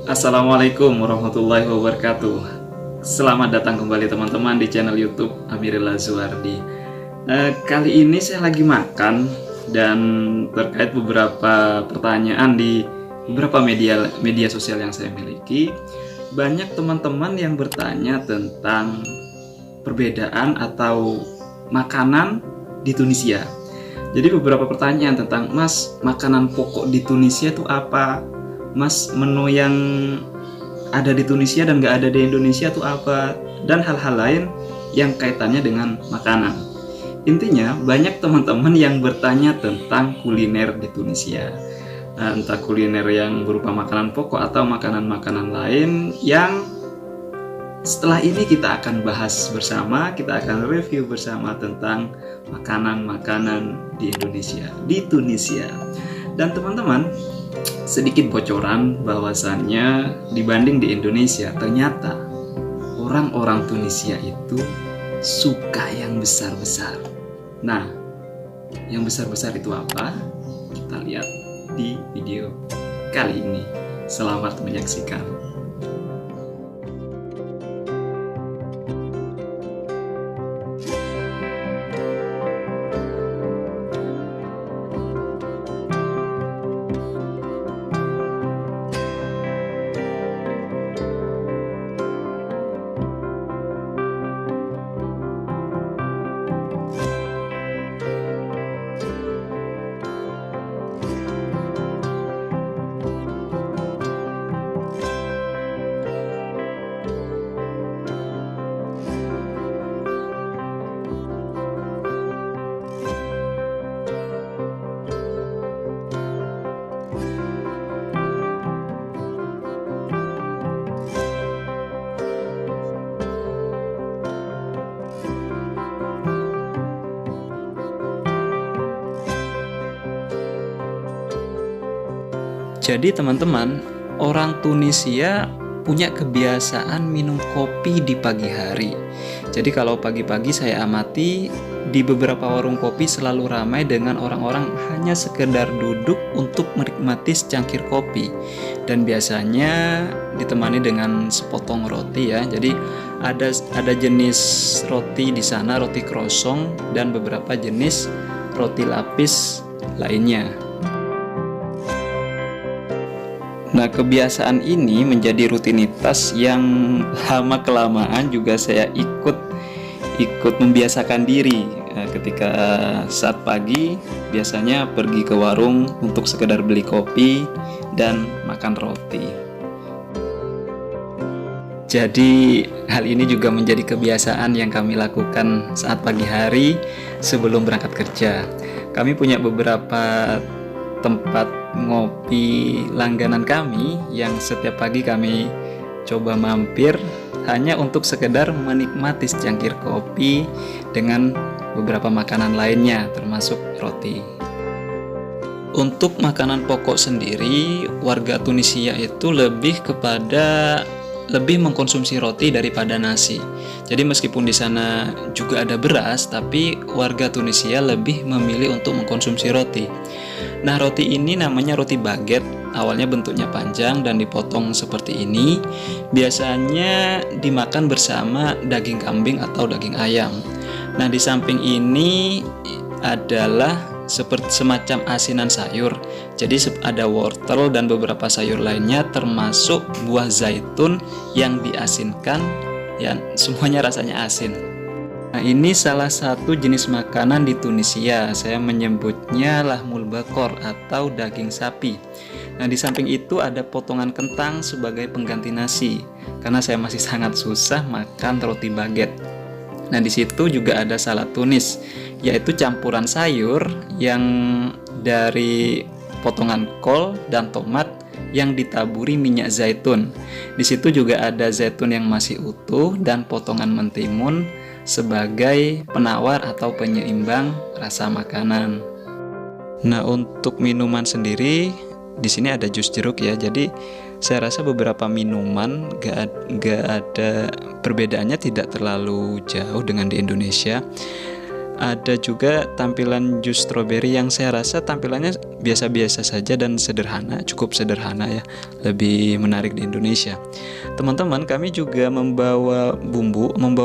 Assalamualaikum warahmatullahi wabarakatuh. Selamat datang kembali teman-teman di channel YouTube Amiril Lazuardi. Kali ini saya lagi makan dan terkait beberapa pertanyaan di beberapa media sosial yang saya miliki, banyak teman-teman yang bertanya tentang perbedaan atau makanan di Tunisia. Jadi beberapa pertanyaan tentang, Mas, makanan pokok di Tunisia itu apa? Mas, menu yang ada di Tunisia dan gak ada di Indonesia itu apa? Dan hal-hal lain yang kaitannya dengan makanan. Intinya banyak teman-teman yang bertanya tentang kuliner di Tunisia, entah kuliner yang berupa makanan pokok atau makanan-makanan lain yang setelah ini kita akan bahas bersama, kita akan review bersama tentang makanan-makanan di Indonesia, di Tunisia. Dan teman-teman, sedikit bocoran bahwasannya dibanding di Indonesia, ternyata orang-orang Tunisia itu suka yang besar-besar. Nah, yang besar-besar itu apa? Kita lihat di video kali ini. Selamat menyaksikan. Jadi teman-teman, orang Tunisia punya kebiasaan minum kopi di pagi hari. Jadi kalau pagi-pagi saya amati di beberapa warung kopi selalu ramai dengan orang-orang hanya sekedar duduk untuk menikmati secangkir kopi. Dan biasanya ditemani dengan sepotong roti ya. Jadi ada jenis roti di sana, roti croissant, dan beberapa jenis roti lapis lainnya. Nah, kebiasaan ini menjadi rutinitas yang lama-kelamaan juga saya ikut membiasakan diri. Ketika saat pagi biasanya pergi ke warung untuk sekedar beli kopi dan makan roti. Jadi hal ini juga menjadi kebiasaan yang kami lakukan saat pagi hari sebelum berangkat kerja. Kami punya beberapa tempat ngopi langganan kami yang setiap pagi kami coba mampir hanya untuk sekedar menikmati secangkir kopi dengan beberapa makanan lainnya termasuk roti. Untuk makanan pokok sendiri, warga Tunisia itu lebih mengkonsumsi roti daripada nasi. Jadi meskipun di sana juga ada beras, tapi warga Tunisia lebih memilih untuk mengkonsumsi roti. Nah, roti ini namanya roti baguette. Awalnya bentuknya panjang dan dipotong seperti ini. Biasanya dimakan bersama daging kambing atau daging ayam. Nah, di samping ini adalah seperti semacam asinan sayur. Jadi ada wortel dan beberapa sayur lainnya termasuk buah zaitun yang diasinkan, ya semuanya rasanya asin. Nah, ini salah satu jenis makanan di Tunisia. Saya menyebutnya lahmul bakor atau daging sapi. Nah, di samping itu ada potongan kentang sebagai pengganti nasi karena saya masih sangat susah makan roti baguette. Nah, di situ juga ada salad Tunis, yaitu campuran sayur yang dari potongan kol dan tomat yang ditaburi minyak zaitun. Di situ juga ada zaitun yang masih utuh dan potongan mentimun sebagai penawar atau penyeimbang rasa makanan. Nah, untuk minuman sendiri di sini ada jus jeruk ya. Jadi saya rasa beberapa minuman gak ada perbedaannya, tidak terlalu jauh dengan di Indonesia. Ada juga tampilan jus stroberi yang saya rasa tampilannya biasa-biasa saja dan sederhana, cukup sederhana ya, lebih menarik di Indonesia. Teman-teman, kami juga membawa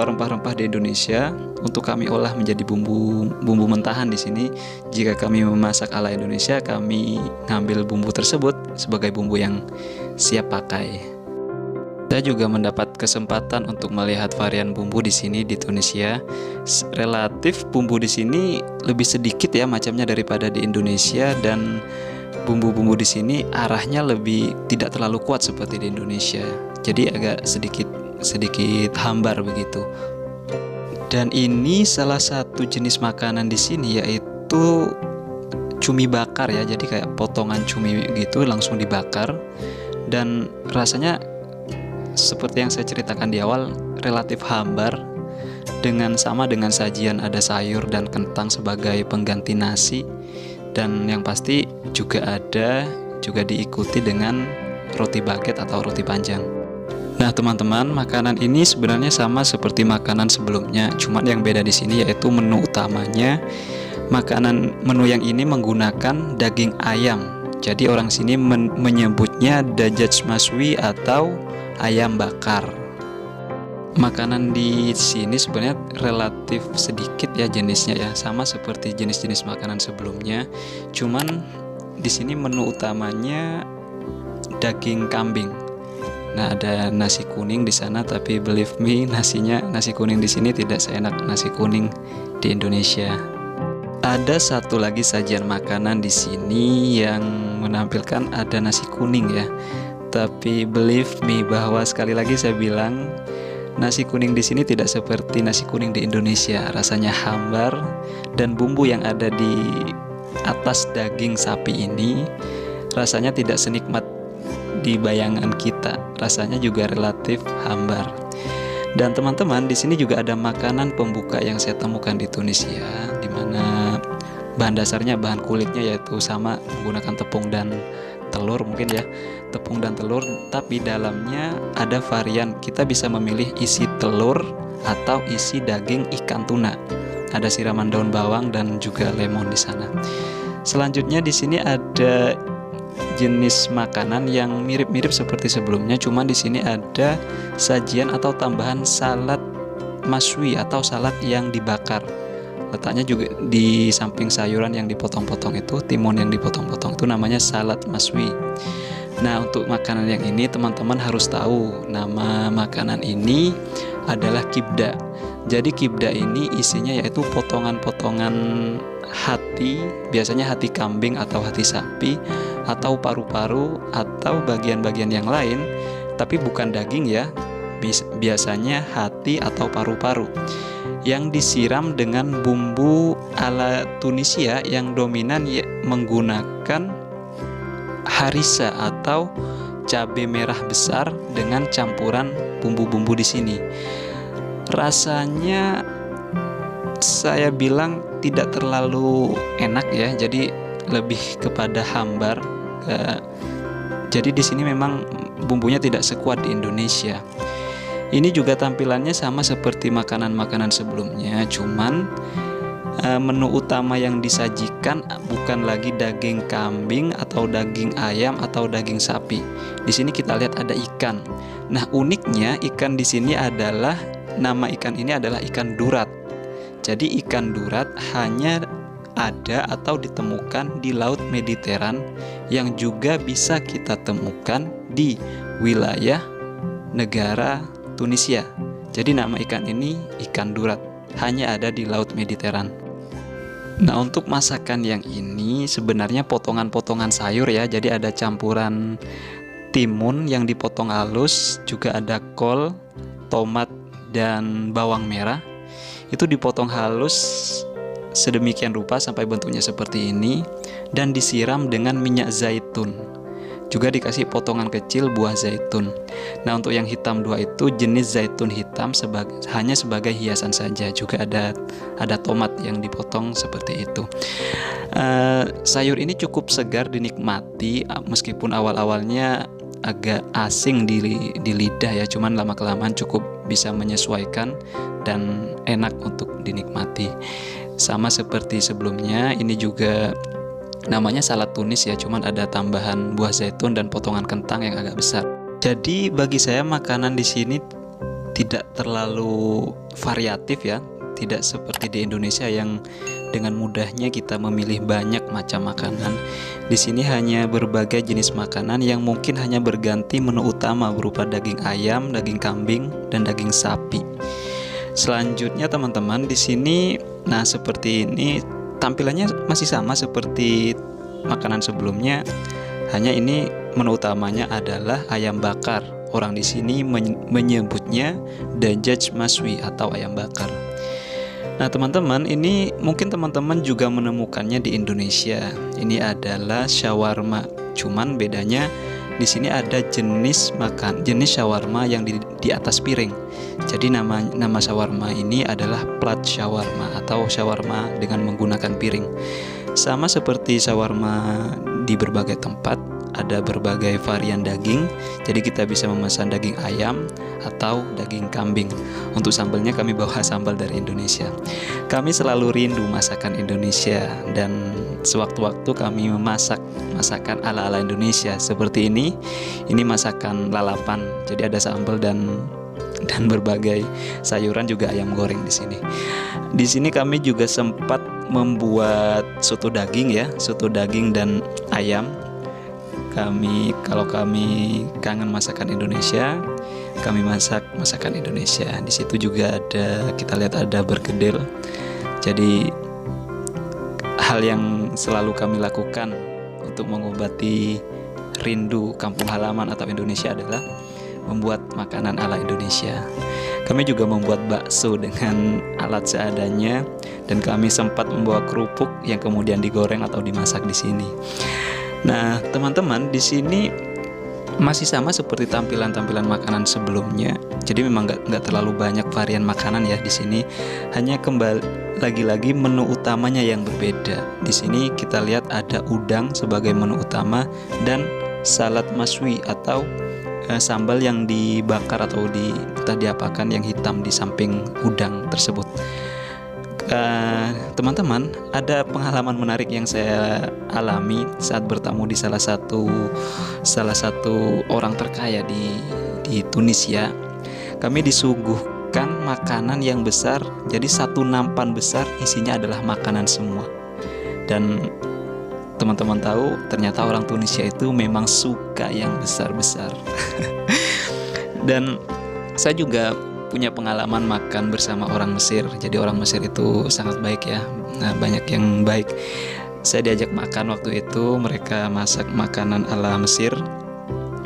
rempah-rempah di Indonesia untuk kami olah menjadi bumbu mentahan di sini. Jika kami memasak ala Indonesia, kami ngambil bumbu tersebut sebagai bumbu yang siap pakai. Saya juga mendapat kesempatan untuk melihat varian bumbu di sini di Tunisia. Relatif bumbu di sini lebih sedikit ya macamnya daripada di Indonesia, dan bumbu-bumbu di sini arahnya lebih tidak terlalu kuat seperti di Indonesia. Jadi agak sedikit hambar begitu. Dan ini salah satu jenis makanan di sini, yaitu cumi bakar ya. Jadi kayak potongan cumi gitu langsung dibakar, dan rasanya seperti yang saya ceritakan di awal, relatif hambar, sama dengan sajian ada sayur dan kentang sebagai pengganti nasi, dan yang pasti juga diikuti dengan roti baguette atau roti panjang. Nah teman-teman, makanan ini sebenarnya sama seperti makanan sebelumnya, cuman yang beda di sini yaitu menu utamanya. Menu yang ini menggunakan daging ayam. Jadi orang sini menyebutnya dajjaj mashwi atau ayam bakar. Makanan di sini sebenarnya relatif sedikit ya jenisnya ya, sama seperti jenis-jenis makanan sebelumnya. Cuman di sini menu utamanya daging kambing. Nah, ada nasi kuning di sana, tapi believe me, nasi kuning di sini tidak seenak nasi kuning di Indonesia. Ada satu lagi sajian makanan di sini yang menampilkan ada nasi kuning ya. Tapi believe me bahwa sekali lagi saya bilang, nasi kuning di sini tidak seperti nasi kuning di Indonesia. Rasanya hambar, dan bumbu yang ada di atas daging sapi ini rasanya tidak senikmat di bayangan kita. Rasanya juga relatif hambar. Dan teman-teman, di sini juga ada makanan pembuka yang saya temukan di Tunisia, di mana bahan kulitnya yaitu sama, menggunakan tepung dan telur mungkin ya, tepung dan telur, tapi dalamnya ada varian. Kita bisa memilih isi telur atau isi daging ikan tuna. Ada siraman daun bawang dan juga lemon di sana. Selanjutnya di sini ada jenis makanan yang mirip-mirip seperti sebelumnya, cuman di sini ada sajian atau tambahan salad mashwi atau salad yang dibakar. Letaknya juga di samping sayuran yang dipotong-potong itu, timun yang dipotong-potong itu namanya salad mashwi. Nah, untuk makanan yang ini teman-teman harus tahu, nama makanan ini adalah kibda. Jadi kibda ini isinya yaitu potongan-potongan hati, biasanya hati kambing atau hati sapi atau paru-paru atau bagian-bagian yang lain, tapi bukan daging ya. Biasanya hati atau paru-paru yang disiram dengan bumbu ala Tunisia yang dominan menggunakan harissa atau cabai merah besar dengan campuran bumbu-bumbu di sini. Rasanya saya bilang tidak terlalu enak ya, jadi lebih kepada hambar. Jadi di sini memang bumbunya tidak sekuat di Indonesia. Ini juga tampilannya sama seperti makanan-makanan sebelumnya, cuman menu utama yang disajikan bukan lagi daging kambing atau daging ayam atau daging sapi. Di sini kita lihat ada ikan. Nah, uniknya ikan di sini adalah, nama ikan ini adalah ikan durat. Jadi ikan durat hanya ada atau ditemukan di Laut Mediteran, yang juga bisa kita temukan di wilayah negara Tunisia. Jadi nama ikan ini ikan durat, hanya ada di Laut Mediteran. Nah, untuk masakan yang ini sebenarnya potongan-potongan sayur ya. Jadi ada campuran timun yang dipotong halus, juga ada kol, tomat, dan bawang merah. Itu dipotong halus sedemikian rupa sampai bentuknya seperti ini, dan disiram dengan minyak zaitun. Juga dikasih potongan kecil buah zaitun. Nah, untuk yang hitam dua itu jenis zaitun hitam hanya sebagai hiasan saja. Juga ada tomat yang dipotong seperti itu. Sayur ini cukup segar dinikmati, meskipun awal-awalnya agak asing di lidah ya, cuman lama-kelamaan cukup bisa menyesuaikan dan enak untuk dinikmati. Sama seperti sebelumnya, ini juga namanya salad Tunis ya, cuman ada tambahan buah zaitun dan potongan kentang yang agak besar. Jadi bagi saya makanan di sini tidak terlalu variatif ya, tidak seperti di Indonesia yang dengan mudahnya kita memilih banyak macam makanan. Di sini hanya berbagai jenis makanan yang mungkin hanya berganti menu utama berupa daging ayam, daging kambing, dan daging sapi. Selanjutnya teman-teman, di sini nah seperti ini tampilannya masih sama seperti makanan sebelumnya. Hanya ini menu utamanya adalah ayam bakar. Orang di sini menyebutnya dajjaj maswi atau ayam bakar. Nah teman-teman, ini mungkin teman-teman juga menemukannya di Indonesia. Ini adalah shawarma. Cuman bedanya di sini ada jenis shawarma yang di atas piring. Jadi nama shawarma ini adalah plat shawarma atau shawarma dengan menggunakan piring. Sama seperti shawarma di berbagai tempat, ada berbagai varian daging. Jadi kita bisa memesan daging ayam atau daging kambing. Untuk sambalnya kami bawa sambal dari Indonesia. Kami selalu rindu masakan Indonesia, dan sewaktu-waktu kami memasak masakan ala-ala Indonesia seperti ini. Ini masakan lalapan. Jadi ada sambal dan berbagai sayuran, juga ayam goreng di sini. Di sini kami juga sempat membuat soto daging ya, soto daging dan ayam. Kalau kami kangen masakan Indonesia, kami masak masakan Indonesia. Di situ juga ada, kita lihat ada berkedel. Jadi hal yang selalu kami lakukan untuk mengobati rindu kampung halaman atau Indonesia adalah membuat makanan ala Indonesia. Kami juga membuat bakso dengan alat seadanya, dan kami sempat membawa kerupuk yang kemudian digoreng atau dimasak di sini. Nah, teman-teman, di sini masih sama seperti tampilan-tampilan makanan sebelumnya. Jadi memang nggak terlalu banyak varian makanan ya di sini. Hanya kembali lagi-lagi menu utamanya yang berbeda. Di sini kita lihat ada udang sebagai menu utama dan salad maswi atau sambal yang dibakar atau entah diapakan yang hitam di samping udang tersebut. Teman-teman, ada pengalaman menarik yang saya alami saat bertamu di salah satu orang terkaya di Tunisia. Kami disuguhkan makanan yang besar, jadi satu nampan besar isinya adalah makanan semua. Dan teman-teman tahu, ternyata orang Tunisia itu memang suka yang besar-besar. Dan saya juga punya pengalaman makan bersama orang Mesir. Jadi orang Mesir itu sangat baik ya. Nah, banyak yang baik. Saya diajak makan waktu itu, mereka masak makanan ala Mesir.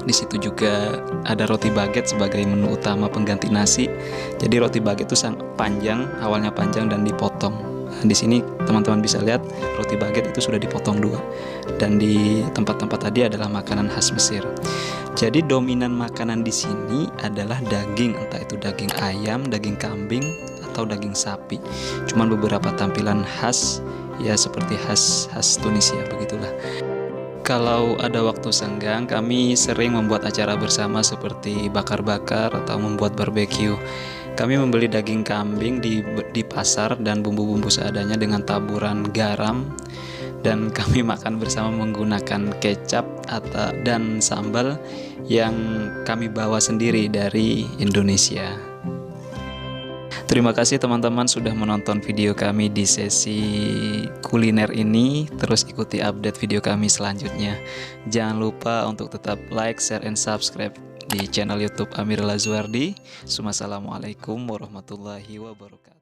Di situ juga ada roti baguette sebagai menu utama pengganti nasi. Jadi roti baguette itu sangat panjang, awalnya panjang dan dipotong. Nah, di sini teman-teman bisa lihat roti baguette itu sudah dipotong dua. Dan di tempat-tempat tadi adalah makanan khas Mesir. Jadi dominan makanan di sini adalah daging, entah itu daging ayam, daging kambing, atau daging sapi. Cuman beberapa tampilan khas ya seperti khas Tunisia begitulah. Kalau ada waktu senggang, kami sering membuat acara bersama seperti bakar-bakar atau membuat barbeque. Kami membeli daging kambing di pasar dan bumbu-bumbu seadanya dengan taburan garam, dan kami makan bersama menggunakan kecap dan sambal yang kami bawa sendiri dari Indonesia. Terima kasih teman-teman sudah menonton video kami di sesi kuliner ini. Terus ikuti update video kami selanjutnya. Jangan lupa untuk tetap like, share, and subscribe di channel YouTube Amiril Lazuardi. Assalamualaikum warahmatullahi wabarakatuh.